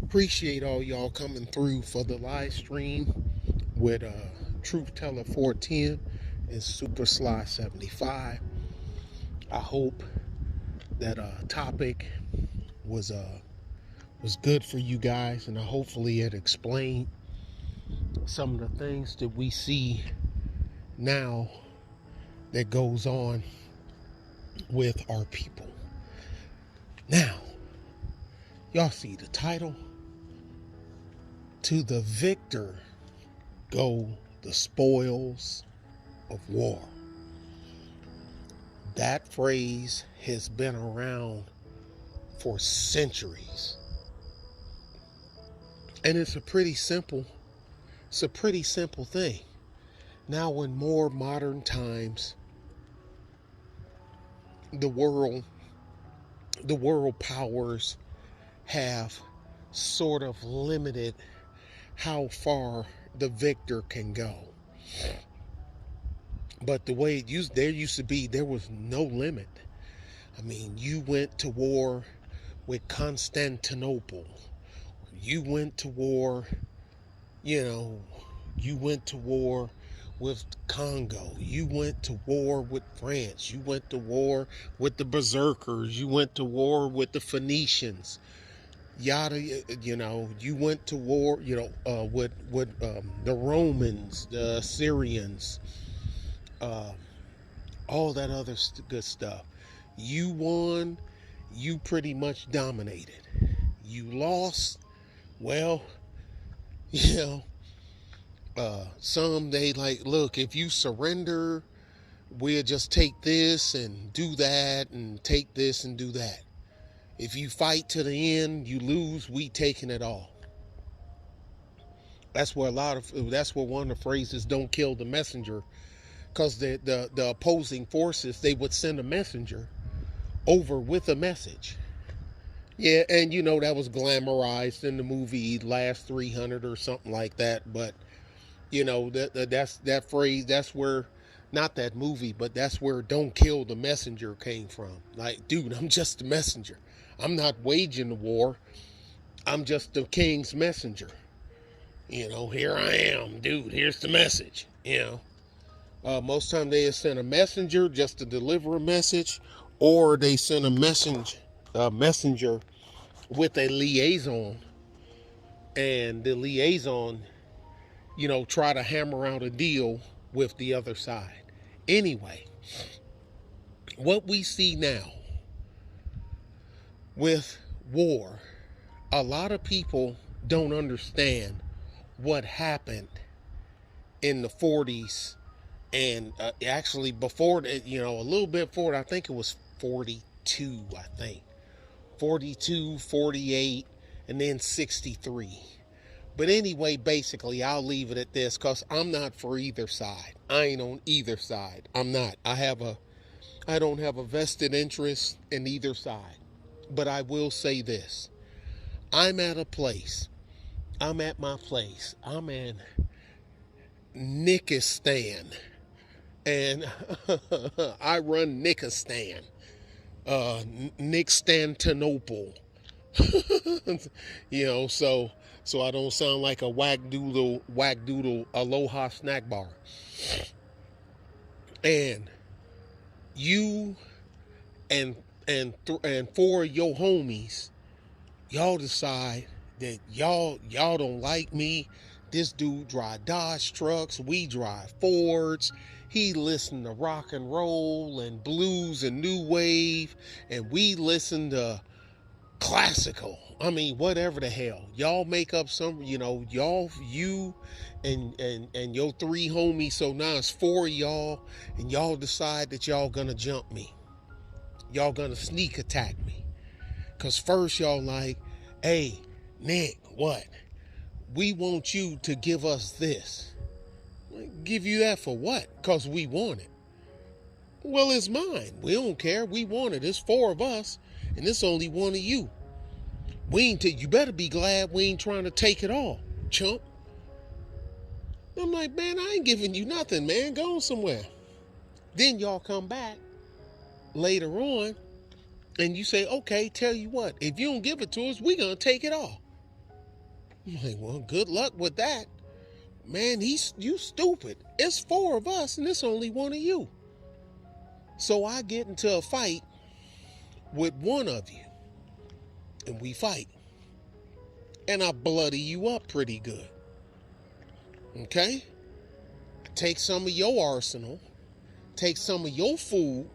Appreciate all y'all coming through for the live stream with Truth Teller 410 and Super Sly 75. I hope that topic was was good for you guys, and hopefully it explained some of the things that we see now that goes on with our people. Now, y'all see the title? To the victor go the spoils of war. That phrase has been around for centuries. And it's a pretty simple thing. Now in more modern times, the world powers have sort of limited how far the victor can go. But the way there used to be, there was no limit. I mean, you went to war with Constantinople. You went to war, you went to war with Congo. You went to war with France. You went to war with the Berserkers. You went to war with the Phoenicians. You went to war, with the Romans, the Assyrians, all that other good stuff. You won, you pretty much dominated. You lost, well, you some they like, look, if you surrender, we'll just take this and do that and take this and do that. If you fight to the end, you lose, we taking it all. That's where one of the phrases, don't kill the messenger, because the opposing forces, they would send a messenger over with a message. Yeah, and that was glamorized in the movie Last 300 or something like that, but that phrase, that's where, not that movie, but that's where don't kill the messenger came from. Like, dude, I'm just a messenger. I'm not waging the war. I'm just the king's messenger. Here I am, dude. Here's the message. Most time they send a messenger just to deliver a message, or they send a messenger with a liaison, and the liaison, try to hammer out a deal with the other side. Anyway, what we see now with war, a lot of people don't understand what happened in the 40s, and actually before that, a little bit forward. I think it was 42, 42, 48, and then 63. But anyway, basically, I'll leave it at this, because I'm not for either side. I ain't on either side. I'm not. I don't have a vested interest in either side. But I will say this. I'm at my place. I'm in Nikistan. And I run Nikistan. Nickstantinople. So I don't sound like a whack-doodle aloha snack bar. And you and four of your homies, y'all decide that y'all don't like me. This dude drive Dodge trucks, we drive Fords. He listen to rock and roll and blues and new wave, and we listen to classical. I mean, whatever the hell. Y'all make up some, you and your three homies, so now it's four of y'all, and y'all decide that y'all gonna jump me. Y'all gonna sneak attack me. Cause first y'all like, hey, Nick, what? We want you to give us this. Give you that for what? Cause we want it. Well, it's mine. We don't care. We want it. It's four of us, and it's only one of you. You better be glad we ain't trying to take it all, chump. I'm like, man, I ain't giving you nothing, man. Go on somewhere. Then y'all come back later on, and you say, okay, tell you what, if you don't give it to us, we gonna take it all. I'm like, well, good luck with that. Man, you stupid. It's 4 of us and it's only 1 of you. So I get into a fight with 1 of you. And we fight. And I bloody you up pretty good. Okay? Take some of your arsenal. Take some of your food.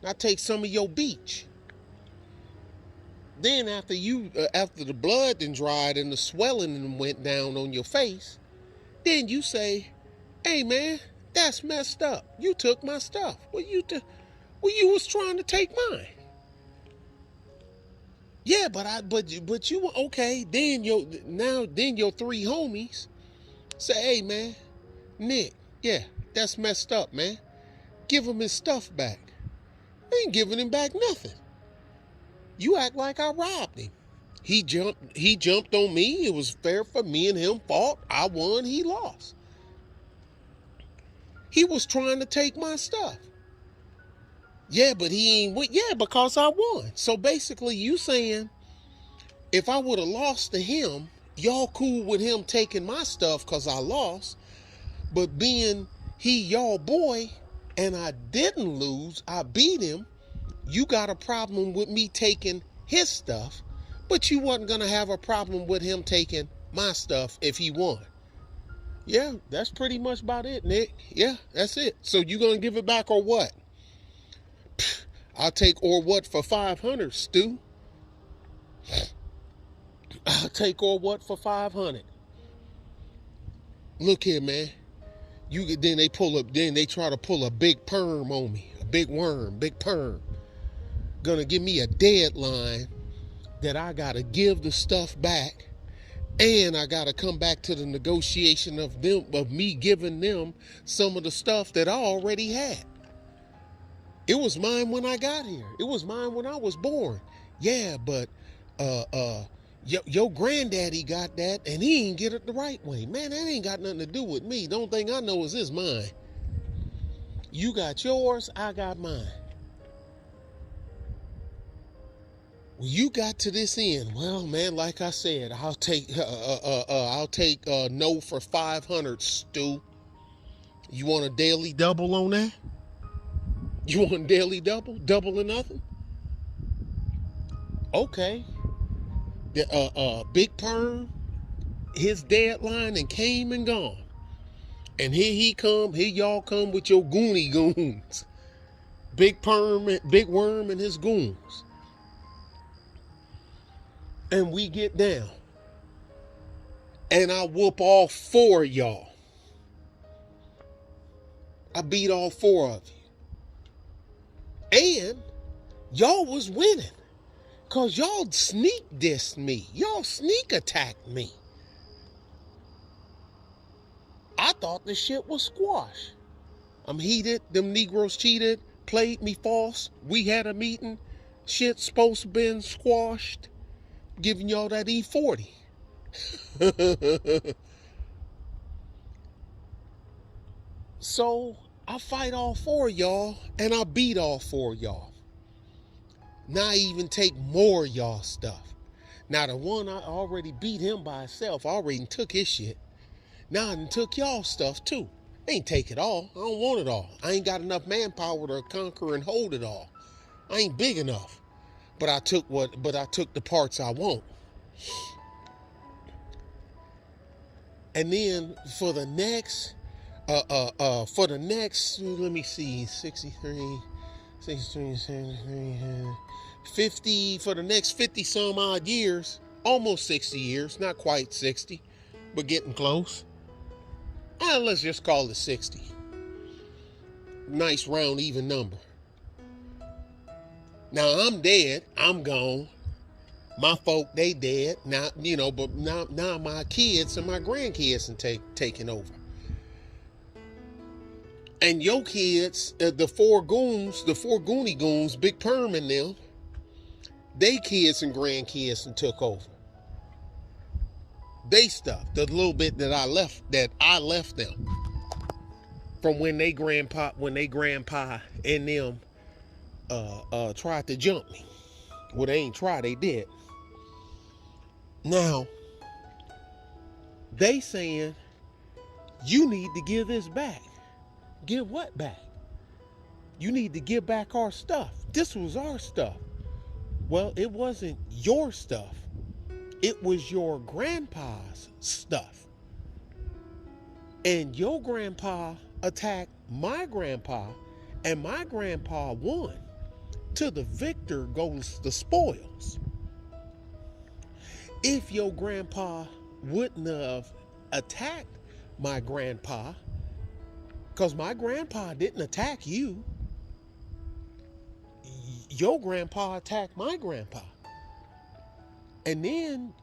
I take some of your beach. Then after the blood then dried and the swelling went down on your face, then you say, "Hey man, that's messed up. You took my stuff. Well, you was trying to take mine." Yeah, but you were okay. Then your 3 homies say, "Hey man, Nick, yeah, that's messed up, man. Give him his stuff back." I ain't giving him back nothing. You act like I robbed him. He jumped on me. It was fair for me and him fought. I won, he lost. He was trying to take my stuff. Yeah, but he ain't yeah, because I won. So basically you saying if I would have lost to him, y'all cool with him taking my stuff because I lost. But being he y'all boy and I didn't lose, I beat him, you got a problem with me taking his stuff, but you wasn't going to have a problem with him taking my stuff if he won. Yeah, that's pretty much about it, Nick. Yeah, that's it. So you going to give it back or what? I'll take or what for 500, Stu. I'll take or what for 500. Look here, man. Then they try to pull a big perm on me. A big worm, big perm. Gonna give me a deadline that I gotta give the stuff back, and I gotta come back to the negotiation of me giving them some of the stuff that I already had. It was mine when I got here. It was mine when I was born. Yeah, but your granddaddy got that and he ain't get it the right way. Man, that ain't got nothing to do with me. The only thing I know is it's mine. You got yours, I got mine. Well, you got to this end. Well, man, like I said, I'll take no for 500, Stu. You want a daily double on that? You want a daily double? Double or nothing? Okay. The Big Perm, his deadline and came and gone. And here y'all come with your goony goons. Big Worm and his goons. And we get down. And I whoop all 4 of y'all. I beat all 4 of you. And y'all was winning. Because y'all sneak dissed me. Y'all sneak attacked me. I thought this shit was squash. I'm heated. Them Negroes cheated. Played me false. We had a meeting. Shit's supposed to been squashed. Giving y'all that E40. So I fight all 4 of y'all and I beat all 4 of y'all. Now I even take more of y'all stuff. Now the one I already beat him by himself, I already took his shit. Now I done took y'all stuff too. I ain't take it all. I don't want it all. I ain't got enough manpower to conquer and hold it all. I ain't big enough. But I took the parts I want. And then for the next, let me see, 63, 73, 50, for the next 50 some odd years, almost 60 years, not quite 60, but getting close. Let's just call it 60. Nice round even number. Now I'm dead, I'm gone. My folk, they dead. Now, but now my kids and my grandkids are taking over. And your kids, the 4 Goonie goons, Big Perm and them, they kids and grandkids and took over. They stuff, the little bit that I left them from when they grandpa and them tried to jump me. Well, they ain't tried, they did. Now, They saying, you need to give this back. Give what back? You need to give back our stuff. This was our stuff. Well, it wasn't your stuff. It was your grandpa's stuff. And your grandpa attacked my grandpa, and my grandpa won. To the victor goes the spoils. If your grandpa wouldn't have attacked my grandpa, because my grandpa didn't attack you, your grandpa attacked my grandpa. And then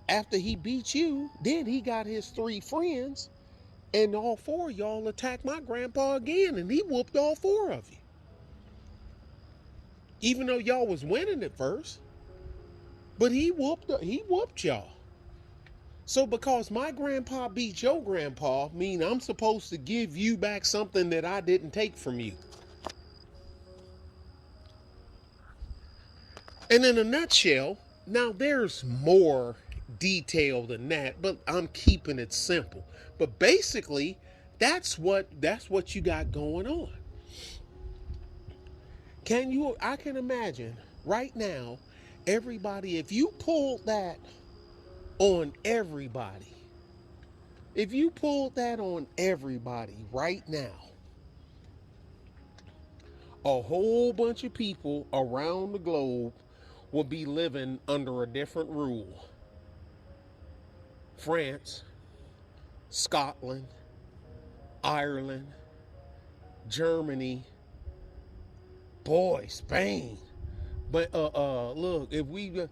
after he beat you, then he got his 3 friends, and all 4 of y'all attacked my grandpa again, and he whooped all 4 of you. Even though y'all was winning at first, but he whooped y'all. So because my grandpa beat your grandpa, mean I'm supposed to give you back something that I didn't take from you. And in a nutshell, now there's more detail than that, but I'm keeping it simple. But basically, that's what you got going on. I can imagine right now, everybody, if you pulled that on everybody, right now, a whole bunch of people around the globe will be living under a different rule. France, Scotland, Ireland, Germany, Spain. But look, if we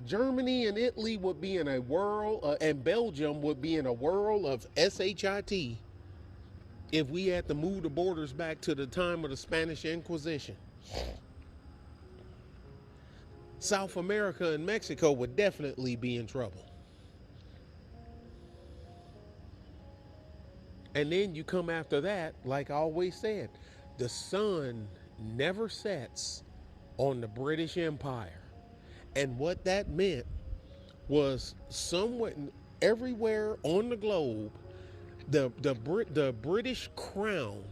Germany and Italy would be in a whirl, and Belgium would be in a whirl of shit if we had to move the borders back to the time of the Spanish Inquisition. South America and Mexico would definitely be in trouble. And then you come after that, like I always said, the sun never sets on the British Empire. And what that meant was somewhat everywhere on the globe, the British crown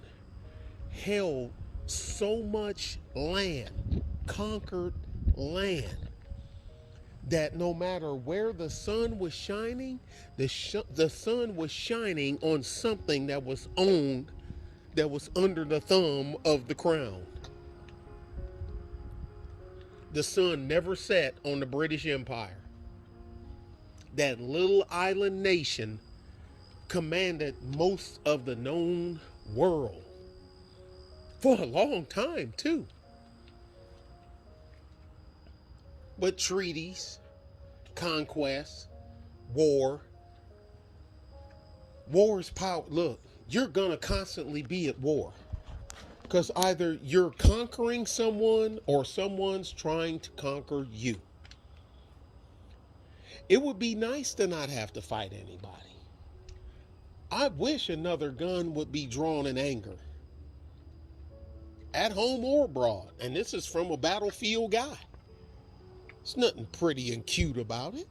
held so much land, conquered land, that no matter where the sun was shining, the sun was shining on something that was owned, that was under the thumb of the crown. The sun never set on the British Empire. That little island nation commanded most of the known world for a long time too. But treaties, conquest, war is power. Look, you're gonna constantly be at war, because either you're conquering someone or someone's trying to conquer you. It would be nice to not have to fight anybody. I wish another gun would be drawn in anger, at home or abroad. And this is from a battlefield guy. There's nothing pretty and cute about it.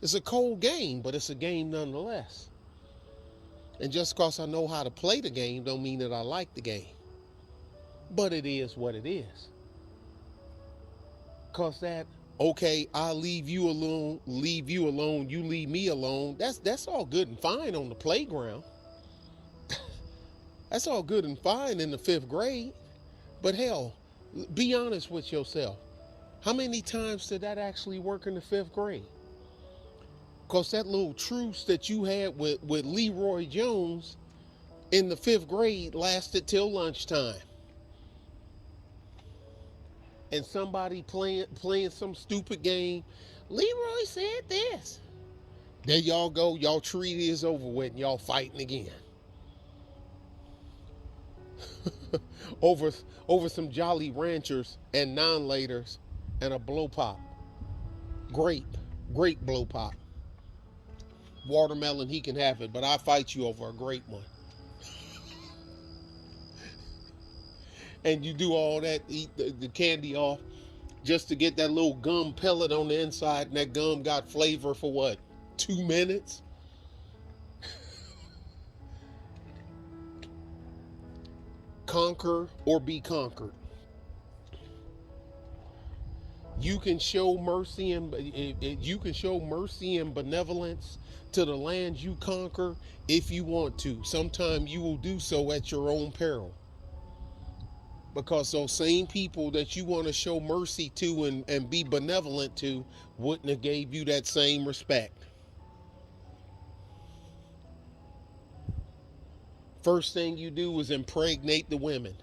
It's a cold game, but it's a game nonetheless. And just because I know how to play the game don't mean that I like the game. But it is what it is. Because that, okay, I'll leave you alone, you leave me alone. That's all good and fine on the playground. That's all good and fine in the 5th grade. But hell, be honest with yourself. How many times did that actually work in the 5th grade? Because that little truce that you had with Leroy Jones in the 5th grade lasted till lunchtime. And somebody playing some stupid game. Leroy said this. There y'all go. Y'all treaty is over with and y'all fighting again. over some Jolly Ranchers and non-laters and a blow pop. Grape blow pop. Watermelon, he can have it, but I fight you over a grape one. And you do all that, eat the candy off, just to get that little gum pellet on the inside, and that gum got flavor for what, 2 minutes? conquer or be conquered. You can show mercy and you can show mercy and benevolence to the lands you conquer if you want to. Sometimes you will do so at your own peril. Because those same people that you want to show mercy to and be benevolent to wouldn't have gave you that same respect. First thing you do is impregnate the women.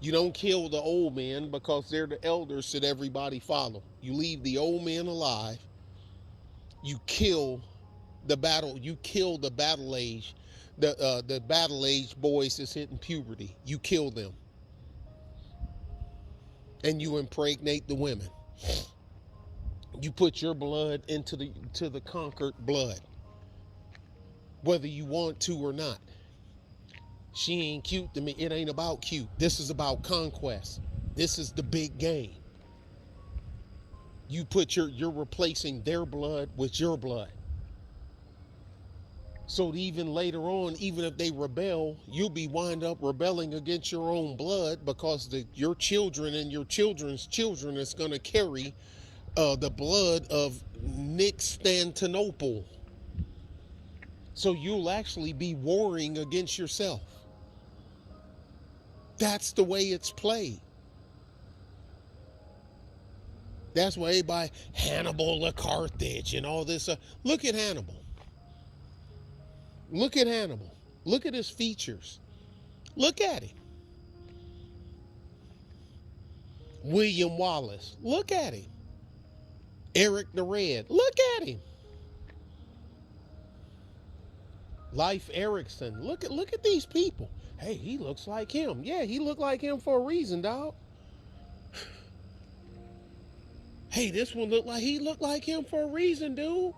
You don't kill the old men because they're the elders that everybody follow. You leave the old men alive. You kill the battle. You kill the battle age, the battle age boys that's hitting puberty. You kill them, and you impregnate the women. You put your blood into the conquered blood, whether you want to or not. She ain't cute to me. It ain't about cute. This is about conquest. This is the big game. You put you're replacing their blood with your blood. So that even later on, even if they rebel, you'll be wind up rebelling against your own blood because your children and your children's children is going to carry the blood of Constantinople. So you'll actually be warring against yourself. That's the way it's played. That's why everybody, Hannibal of Carthage and all this. Look at Hannibal. Look at Hannibal. Look at his features. Look at him. William Wallace. Look at him. Eric the Red. Look at him. Leif Erikson. Look at these people. Hey, he looks like him. Yeah, he looked like him for a reason, dog. Hey, this one looked like him for a reason, dude.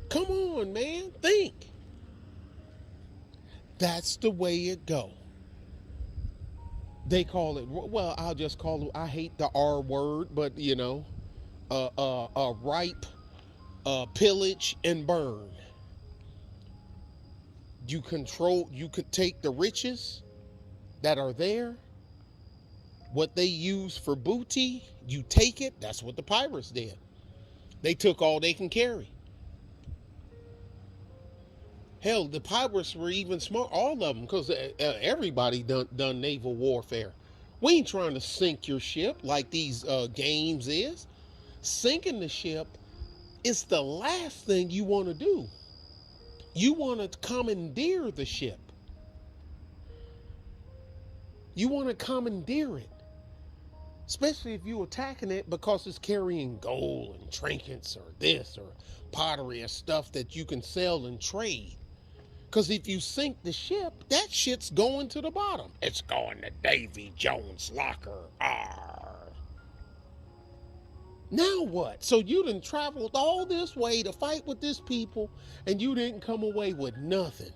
Come on, man. Think. That's the way it go. They call it, well, I'll just call it, I hate the R word, but ripe, pillage and burn. You could take the riches that are there, what they use for booty, you take it. That's what the pirates did. They took all they can carry. Hell, the pirates were even smart, all of them, because everybody done naval warfare. We ain't trying to sink your ship like these games is. Sinking the ship is the last thing you want to do. You want to commandeer the ship. You want to commandeer it. Especially if you're attacking it because it's carrying gold and trinkets or this or pottery or stuff that you can sell and trade. Because if you sink the ship, that shit's going to the bottom. It's going to Davy Jones' locker. Arr. Now what? So you done traveled all this way to fight with this people and you didn't come away with nothing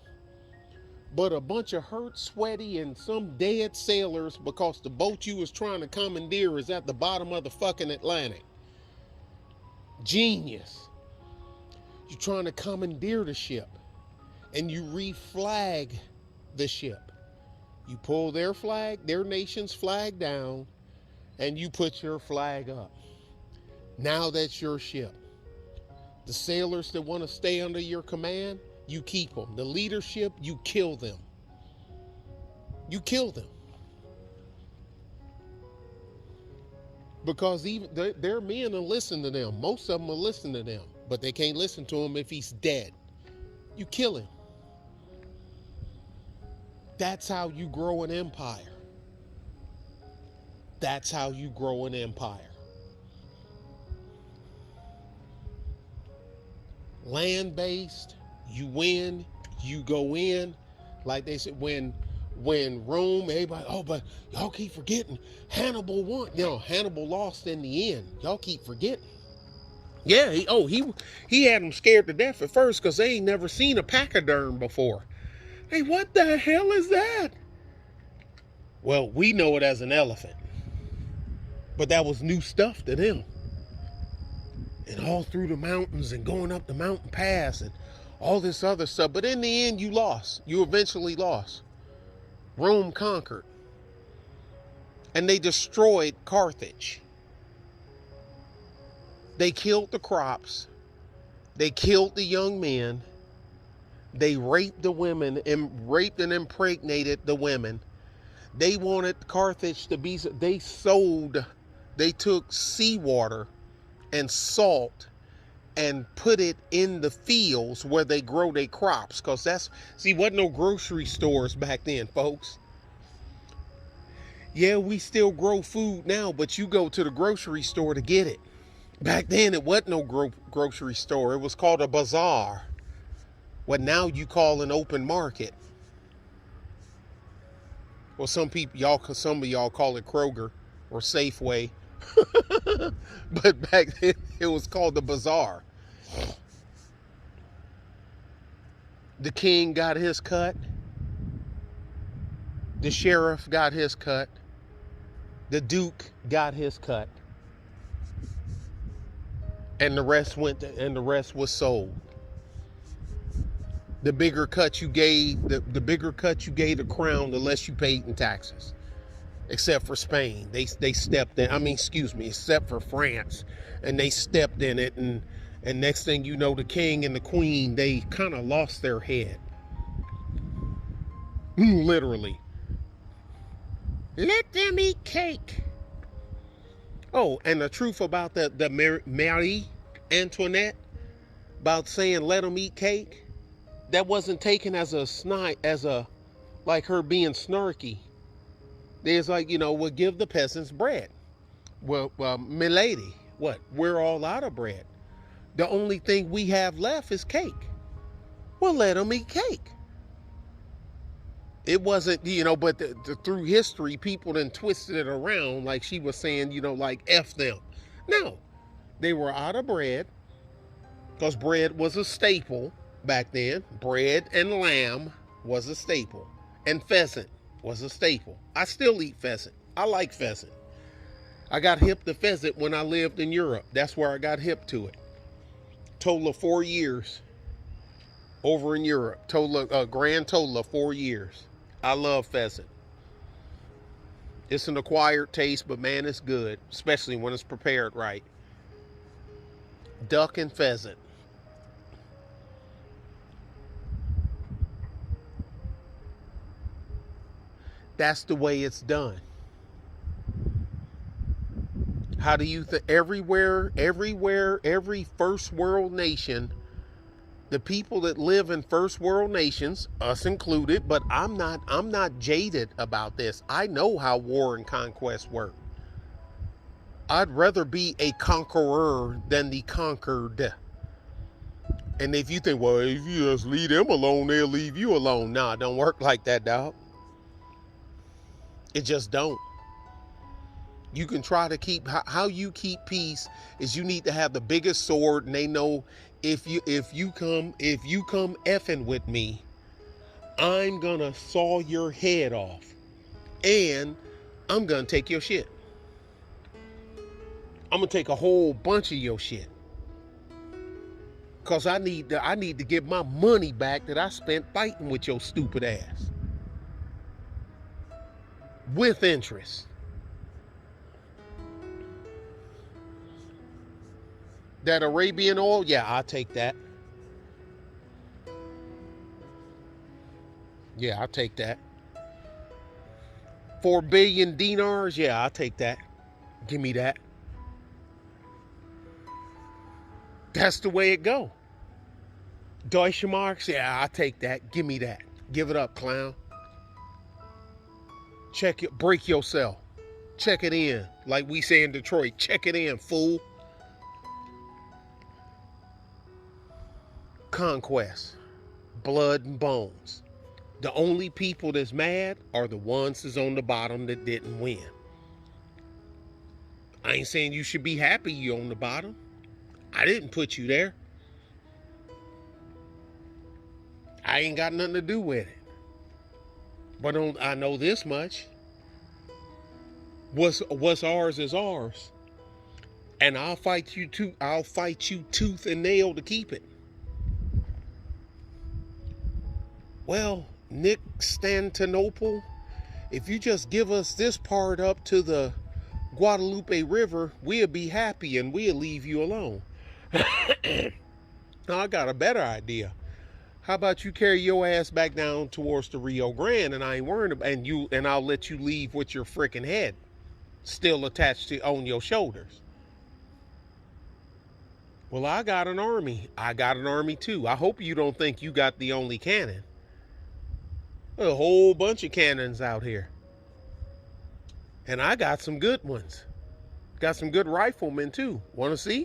but a bunch of hurt, sweaty, and some dead sailors because the boat you was trying to commandeer is at the bottom of the fucking Atlantic. Genius. You're trying to commandeer the ship and you reflag the ship. You pull their flag, their nation's flag down, and you put your flag up. Now that's your ship. The sailors that want to stay under your command, you keep them. The leadership, you kill them. You kill them. Because even their men will listen to them. Most of them will listen to them. But they can't listen to him if he's dead. You kill him. That's how you grow an empire. That's how you grow an empire. Land-based, you win, you go in. Like they said, when Rome, everybody, oh, but y'all keep forgetting Hannibal won. Hannibal lost in the end. Y'all keep forgetting. Yeah, he had them scared to death at first because they ain't never seen a pachyderm before. Hey, what the hell is that? Well, we know it as an elephant. But that was new stuff to them. And all through the mountains and going up the mountain pass and all this other stuff. But in the end, you lost. You eventually lost. Rome conquered. And they destroyed Carthage. They killed the crops. They killed the young men. They raped the women and raped and impregnated the women. They wanted Carthage to be, they took seawater and salt and put it in the fields where they grow their crops. Because wasn't no grocery stores back then, folks. Yeah, we still grow food now, but you go to the grocery store to get it. Back then, it wasn't no grocery store. It was called a bazaar. What now you call an open market. Well, some of y'all call it Kroger or Safeway. But back then, it was called the bazaar. The king got his cut. The sheriff got his cut. The duke got his cut. And the rest was sold. The bigger cut you gave, the bigger cut you gave the crown, the less you paid in taxes. Except for Spain. They stepped in, except for France. And they stepped in it, and next thing you know, the king and the queen, they kind of lost their head. Literally. Let them eat cake. Oh, and the truth about the Marie Antoinette, about saying let them eat cake, that wasn't taken as like her being snarky. There's like, we'll give the peasants bread. Well, milady, what? We're all out of bread. The only thing we have left is cake. Well, let them eat cake. It wasn't, but through history, people then twisted it around like she was saying, like F them. No, they were out of bread because bread was a staple back then. Bread and lamb was a staple, and pheasant was a staple. I still eat pheasant. I like pheasant. I got hip to pheasant when I lived in Europe. That's where I got hip to it. Total of 4 years over in Europe. Grand total of 4 years. I love pheasant. It's an acquired taste, but man, it's good, especially when it's prepared right. Duck and pheasant. That's the way it's done. How do you think everywhere, every first world nation, the people that live in first world nations, us included, but I'm not jaded about this. I know how war and conquest work. I'd rather be a conqueror than the conquered. And if you think, well, if you just leave them alone, they'll leave you alone. Nah, it don't work like that, dog. It just don't. You can try to keep, how you keep peace is you need to have the biggest sword, and they know if you come effing with me, I'm gonna saw your head off, and I'm gonna take your shit. I'm gonna take a whole bunch of your shit, cause I need to get my money back that I spent fighting with your stupid ass, with interest. That Arabian oil, yeah, I'll take that. Yeah, I'll take that. 4 billion dinars, yeah, I'll take that. Give me that. That's the way it go. Deutsche Marks, yeah, I'll take that. Give me that. Give it up, clown. Check it, break yourself. Check it in. Like we say in Detroit, check it in, fool. Conquest, blood and bones. The only people that's mad are the ones that's on the bottom that didn't win. I ain't saying you should be happy you're on the bottom. I didn't put you there. I ain't got nothing to do with it. But I know this much. What's ours is ours. And I'll fight you tooth and nail to keep it. Well, Nick Stantonopel, if you just give us this part up to the Guadalupe River, we'll be happy and we'll leave you alone. Now, I got a better idea. How about you carry your ass back down towards the Rio Grande, and I ain't worrying about, and I'll let you leave with your freaking head still attached to on your shoulders. Well, I got an army. I got an army too. I hope you don't think you got the only cannon. A whole bunch of cannons out here. And I got some good ones. Got some good riflemen too. Want to see?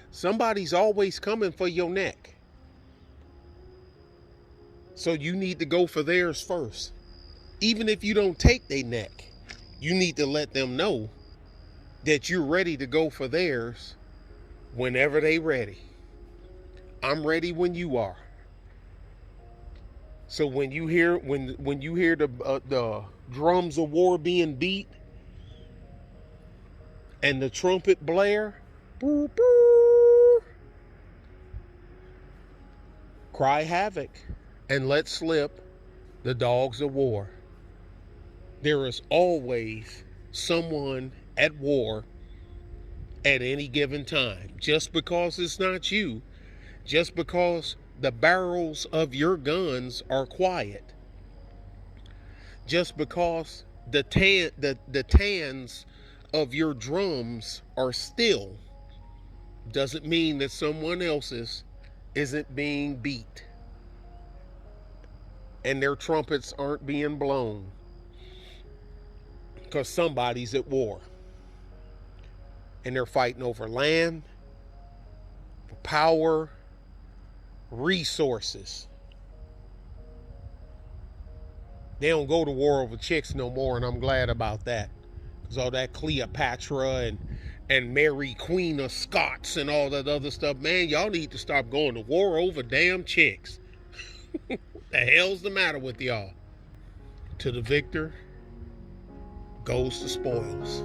Somebody's always coming for your neck. So you need to go for theirs first. Even if you don't take their neck, you need to let them know that you're ready to go for theirs whenever they ready. I'm ready when you are. So when you hear the drums of war being beat and the trumpet blare, boo, boo, cry havoc and let slip the dogs of war. There is always someone at war at any given time. Just because it's not you, just because the barrels of your guns are quiet, just because the tans of your drums are still, doesn't mean that someone else's isn't being beat and their trumpets aren't being blown, because somebody's at war and they're fighting over land, power, resources. They don't go to war over chicks no more, and I'm glad about that. Because all that Cleopatra and Mary Queen of Scots and all that other stuff, man, y'all need to stop going to war over damn chicks. What the hell's the matter with y'all? To the victor goes the spoils.